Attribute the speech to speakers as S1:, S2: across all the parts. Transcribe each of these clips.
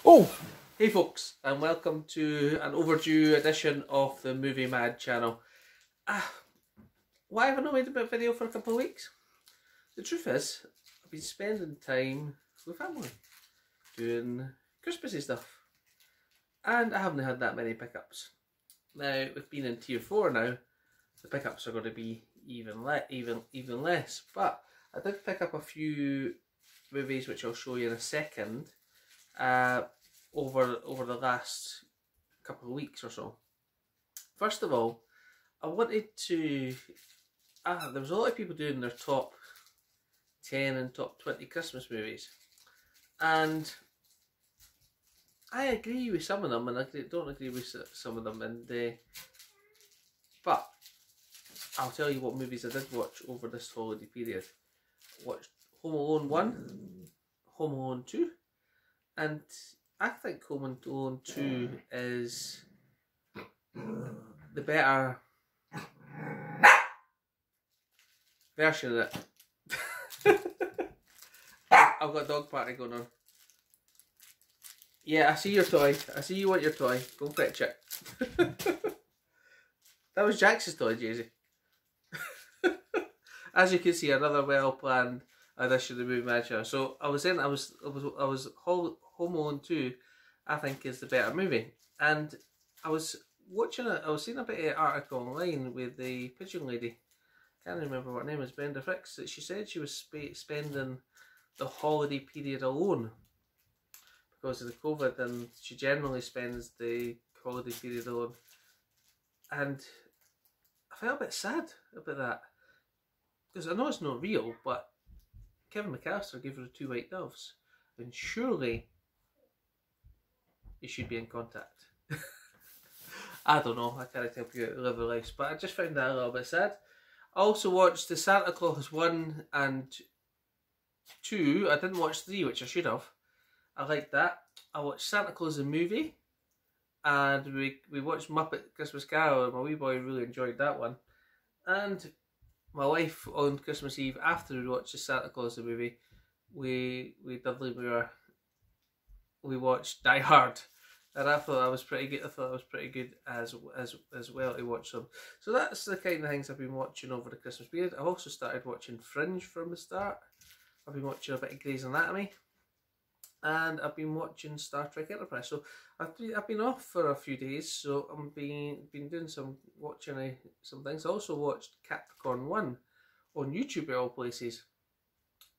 S1: Oh, hey folks, and welcome to an overdue edition of the Movie Mad channel. Why have I not made a video for a couple of weeks? The truth is, I've been spending time with family, doing Christmassy stuff, and I haven't had that many pickups. Now, with being in tier 4 now, the pickups are going to be even less, but I did pick up a few movies which I'll show you in a second. Over the last couple of weeks or so. First of all, I wanted to... there was a lot of people doing their top 10 and top 20 Christmas movies. And I agree with some of them, and I don't agree with some of them. But I'll tell you what movies I did watch over this holiday period. I watched Home Alone 1, Home Alone 2, and I think Home Alone 2 is the better version of it. I've got a dog party going on. Yeah, I see your toy. I see you want your toy. Go fetch it. That was Jax's toy, Jay-Z. As you can see, another well-planned edition of the Movie Mad channel. So I was saying I was Home Alone 2, I think, is the better movie. And I was watching it, I was seeing a bit of an article online with the pigeon lady. Can't remember what her name is, Brenda Fricks, that she said she was spending the holiday period alone because of the COVID, and she generally spends the holiday period alone. And I felt a bit sad about that. Because I know it's not real, but Kevin McAllister gave her 2 white doves. And surely you should be in contact. I don't know, I can't help you out to live a life, but I just found that a little bit sad. I also watched the Santa Claus 1 and 2. I didn't watch 3, which I should have. I liked that. I watched Santa Claus the movie, and we watched Muppet Christmas Carol, and my wee boy really enjoyed that one. And my wife, on Christmas Eve, after we watched the Santa Claus the movie, we watched Die Hard, and I thought that was pretty good. I thought it was pretty good as well to watch them. So that's the kind of things I've been watching over the Christmas period. I've also started watching Fringe from the start. I've been watching a bit of Grey's Anatomy, and I've been watching Star Trek Enterprise. So I've been off for a few days, so I'm been doing some watching some things. I also watched Capricorn 1 on YouTube of all places.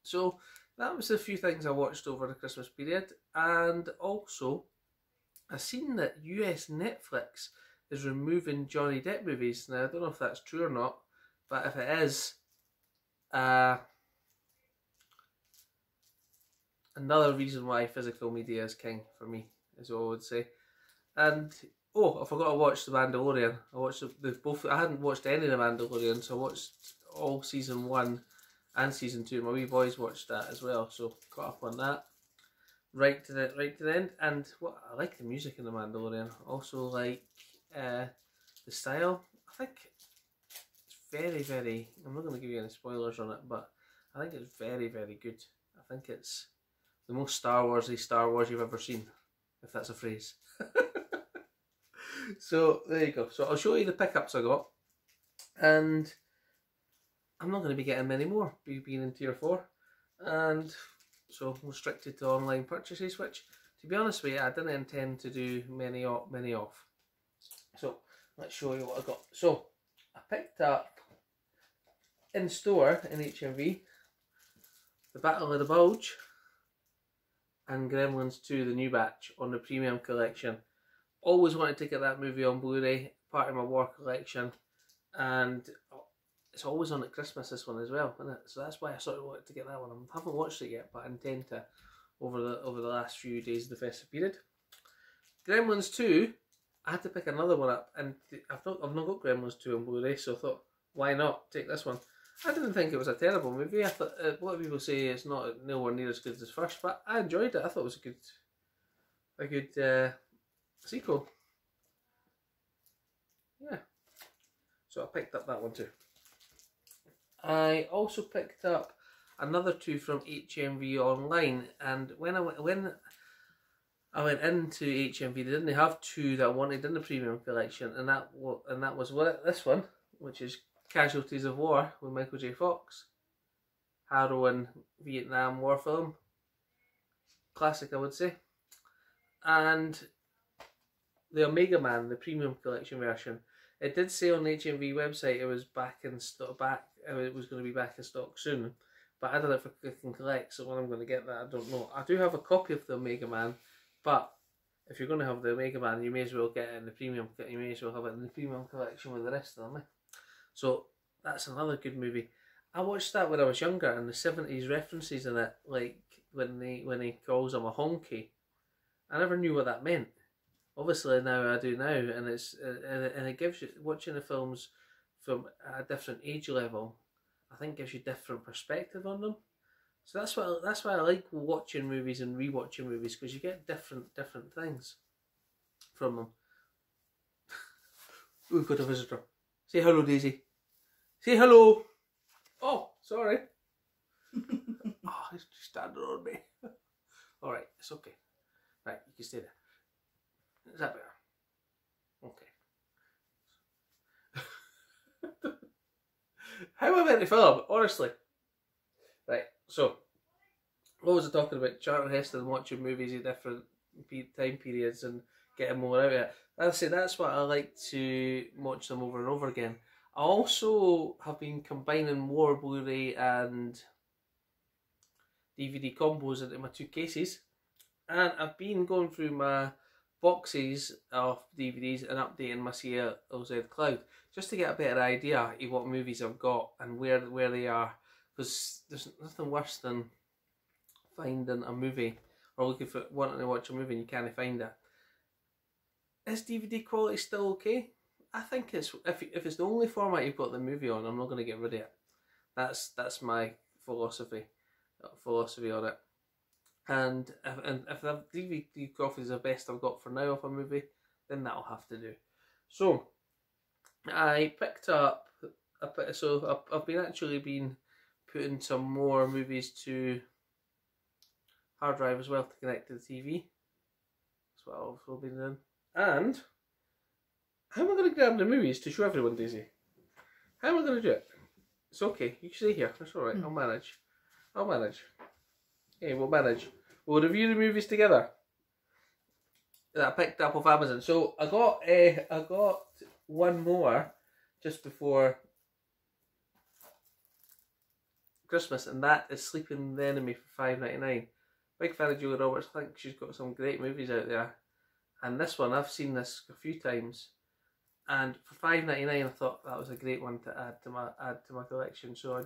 S1: So that was a few things I watched over the Christmas period. And also, I've seen that US Netflix is removing Johnny Depp movies. Now, I don't know if that's true or not, but if it is, another reason why physical media is king for me, is what I would say. And, oh, I forgot to watch The Mandalorian. I watched both. I hadn't watched any of The Mandalorian, so I watched all season 1 and season 2. My wee boys watched that as well, so caught up on that. Right to the end. And what I like the music in The Mandalorian. Also like the style. I think it's very, very. I'm not going to give you any spoilers on it, but I think it's very, very good. I think it's the most Star Wars you've ever seen, if that's a phrase. So there you go. So I'll show you the pickups I got, and I'm not going to be getting many more, being in tier 4, and so I'm restricted to online purchases, which, to be honest with you, I didn't intend to do many off. So let's show you what I got. So I picked up in store in HMV The Battle of the Bulge and Gremlins 2, the new batch, on the premium collection. Always wanted to get that movie on Blu-ray, part of my war collection, and it's always on at Christmas, this one as well, isn't it? So that's why I sort of wanted to get that one. I haven't watched it yet, but I intend to over the last few days of the festive period. Gremlins 2, I had to pick another one up, and I've not got Gremlins 2 on Blu-ray, so I thought, why not take this one? I didn't think it was a terrible movie. I thought a lot of people say it's not nowhere near as good as the first, but I enjoyed it. I thought it was a good sequel. Yeah. So I picked up that one too. I also picked up another 2 from HMV online, and when I went into HMV. They didn't have two that I wanted in the premium collection, and that was this one, which is Casualties of War with Michael J. Fox. Harrowing Vietnam War film. Classic, I would say. And the Omega Man, the premium collection version. It did say on the HMV website it was back in stock. It was going to be back in stock soon, but I don't know if I can collect. So when I'm going to get that, I don't know. I do have a copy of the Omega Man, but if you're going to have the Omega Man, you may as well get it in the premium. You may as well have it in the premium collection with the rest of them. So that's another good movie. I watched that when I was younger, and the 70s references in it, like when he calls him a honky. I never knew what that meant. Obviously now I do now, and it gives you, watching the films from a different age level, I think gives you different perspective on them. So that's why I like watching movies and rewatching movies, because you get different things from them. We've got a visitor. Say hello, Daisy. Say hello. Oh, sorry. Oh, he's just standing on me. All right, it's okay. Right, you can stay there. Is that better? Okay. How am I meant to film? Honestly. Right, so, what was I talking about? Charlton Heston, watching movies in different time periods and getting more out of it. As I say, that's what I like to watch them over and over again. I also have been combining more Blu-ray and DVD combos into my two cases. And I've been going through my boxes of DVDs and updating my CLZ Cloud just to get a better idea of what movies I've got and where they are, because there's nothing worse than finding a movie or wanting to watch a movie and you can't find it. Is DVD quality still okay? I think it's if it's the only format you've got the movie on, I'm not going to get rid of it. That's my philosophy on it. And if the DVD quality is the best I've got for now of a movie, then that'll have to do. So I picked up I've been putting some more movies to hard drive as well to connect to the TV. That's what I've also been doing. And how am I going to grab the movies to show everyone, Daisy? How am I going to do it? It's okay, you can stay here, it's alright, I'll manage. Okay, we'll manage. We'll review the movies together that I picked up off Amazon. So I got one more just before Christmas, and that is Sleeping with the Enemy for $5.99. Big fan of Julia Roberts. I think she's got some great movies out there. And this one, I've seen this a few times, and for $5.99, I thought that was a great one to add to my collection. So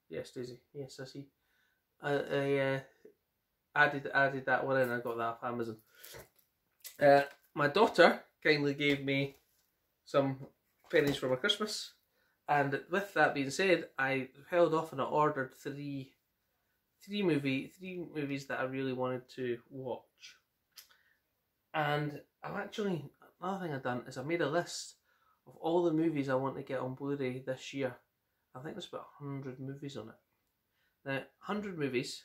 S1: yes, Daisy, yes, I see. I added that one in. I got that off Amazon. My daughter kindly gave me some pennies for my Christmas, and with that being said, I held off and I ordered three movies that I really wanted to watch. And another thing I've done is I made a list of all the movies I want to get on Blu-ray this year. I think there's about 100 movies on it. Now, 100 movies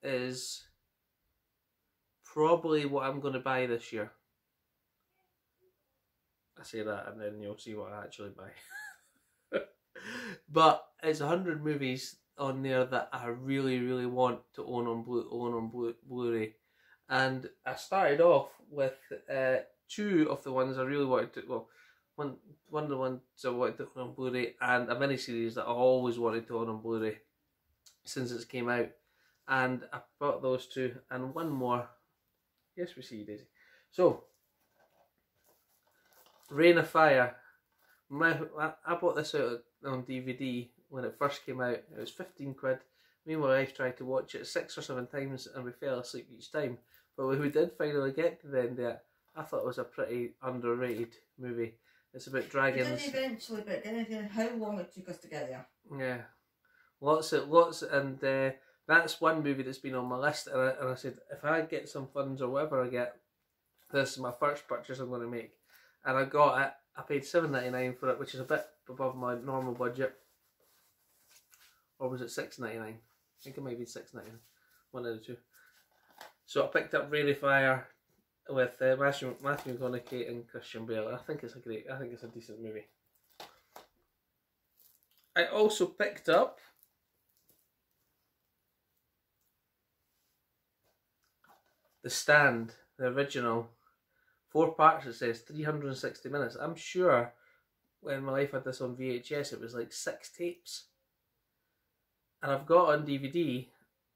S1: is probably what I'm going to buy this year. I say that and then you'll see what I actually buy. But it's 100 movies on there that I really, really want to own on Blu-ray. And I started off with two of the ones I really wanted to, well, one of the ones I wanted to own on Blu-ray, and a miniseries that I always wanted to own on Blu-ray since it came out. And I bought those two, and one more. Yes, we see you, Daisy. So, Reign of Fire. I bought this out on DVD when it first came out. It was 15 quid. Me and my wife tried to watch it 6 or 7 times and we fell asleep each time. But when we did finally get to the end of it, I thought it was a pretty underrated movie. It's about dragons.
S2: We did eventually, but didn't how long it took us to get there.
S1: Yeah. Lots, and that's one movie that's been on my list. And I said, if I get some funds or whatever I get, this is my first purchase I'm going to make. And I got it. I paid $7.99 for it, which is a bit above my normal budget. Or was it $6.99? I think it might be $6.99. One of the two. So I picked up Rary Fire with Matthew McConaughey and Christian Bale. I think it's a decent movie. I also picked up The Stand, the original. 4 parts, it says, 360 minutes. I'm sure when my wife had this on VHS, it was like 6 tapes. And I've got it on DVD,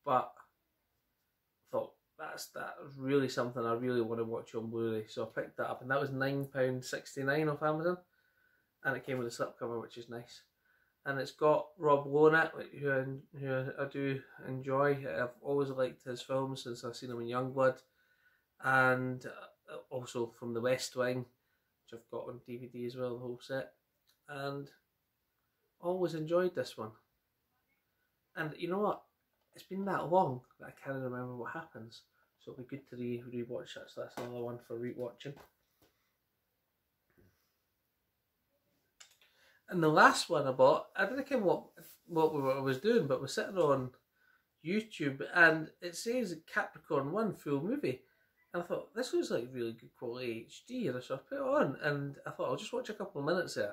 S1: but I thought, that's really something I really want to watch on Blu-ray. So I picked that up, and that was £9.69 off Amazon. And it came with a slipcover, which is nice. And it's got Rob Lowe in it, who I do enjoy. I've always liked his films since I've seen him in Youngblood. And also from The West Wing, which I've got on DVD as well, the whole set. And always enjoyed this one. And you know what? It's been that long that I can't remember what happens. So it'll be good to rewatch that. So that's another one for rewatching. And the last one I bought, I didn't know what I was doing, but we're sitting on YouTube and it says Capricorn 1 full movie. And I thought, this was like really good quality HD, and so I put it on and I thought I'll just watch a couple of minutes of it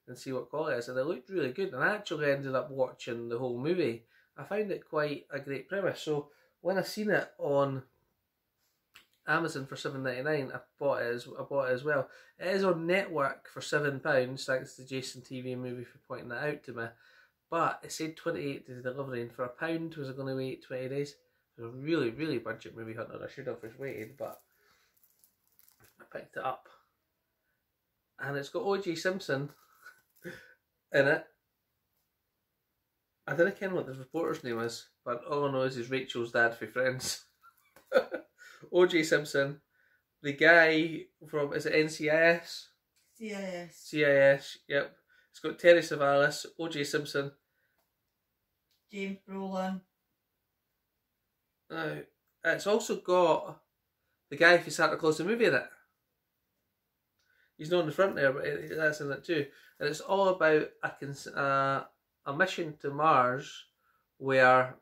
S1: and see what quality it is. And it looked really good, and I actually ended up watching the whole movie. I found it quite a great premise. So when I seen it on Amazon for $7.99, I bought it as well. It is on Network for £7, thanks to Jason TV Movie for pointing that out to me. But it said 28 days delivery, and for £1 was I going to wait 20 days? It was a really, really budget movie hunter. I should have just waited, but I picked it up. And it's got O.J. Simpson in it. I don't know what the reporter's name is, but all I know is Rachel's dad for Friends. O.J. Simpson, the guy from, is it NCIS? CIS, yep. It's got Terry Savalas, O.J. Simpson,
S2: James Brolin.
S1: It's also got the guy for Santa Claus the movie in it. He's not on the front there, but that's in it too. And it's all about a mission to Mars where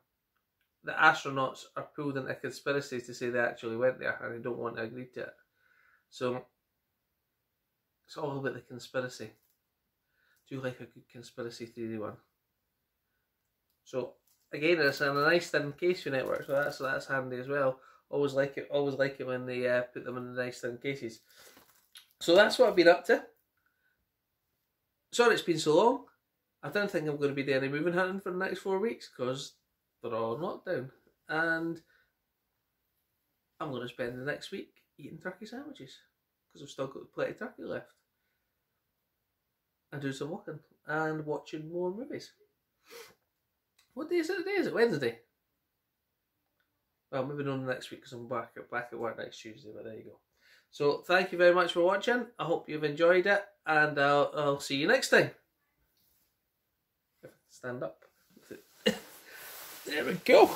S1: the astronauts are pulled into conspiracies to say they actually went there and they don't want to agree to it. So it's all about the conspiracy. Do you like a good conspiracy theory one? So again, it's in a nice thin case for Network, so that's handy as well. Always like it when they put them in the nice thin cases. So that's what I've been up to. Sorry it's been so long. I don't think I'm going to be doing any moving hunting for the next 4 weeks because they're all on lockdown. And I'm going to spend the next week eating turkey sandwiches because I've still got plenty of turkey left. And do some walking and watching more movies. What day is it today? Is it Wednesday? Well, maybe not next week because I'm back at work next Tuesday, but there you go. So thank you very much for watching. I hope you've enjoyed it, and I'll see you next time. If I can stand up. There we go.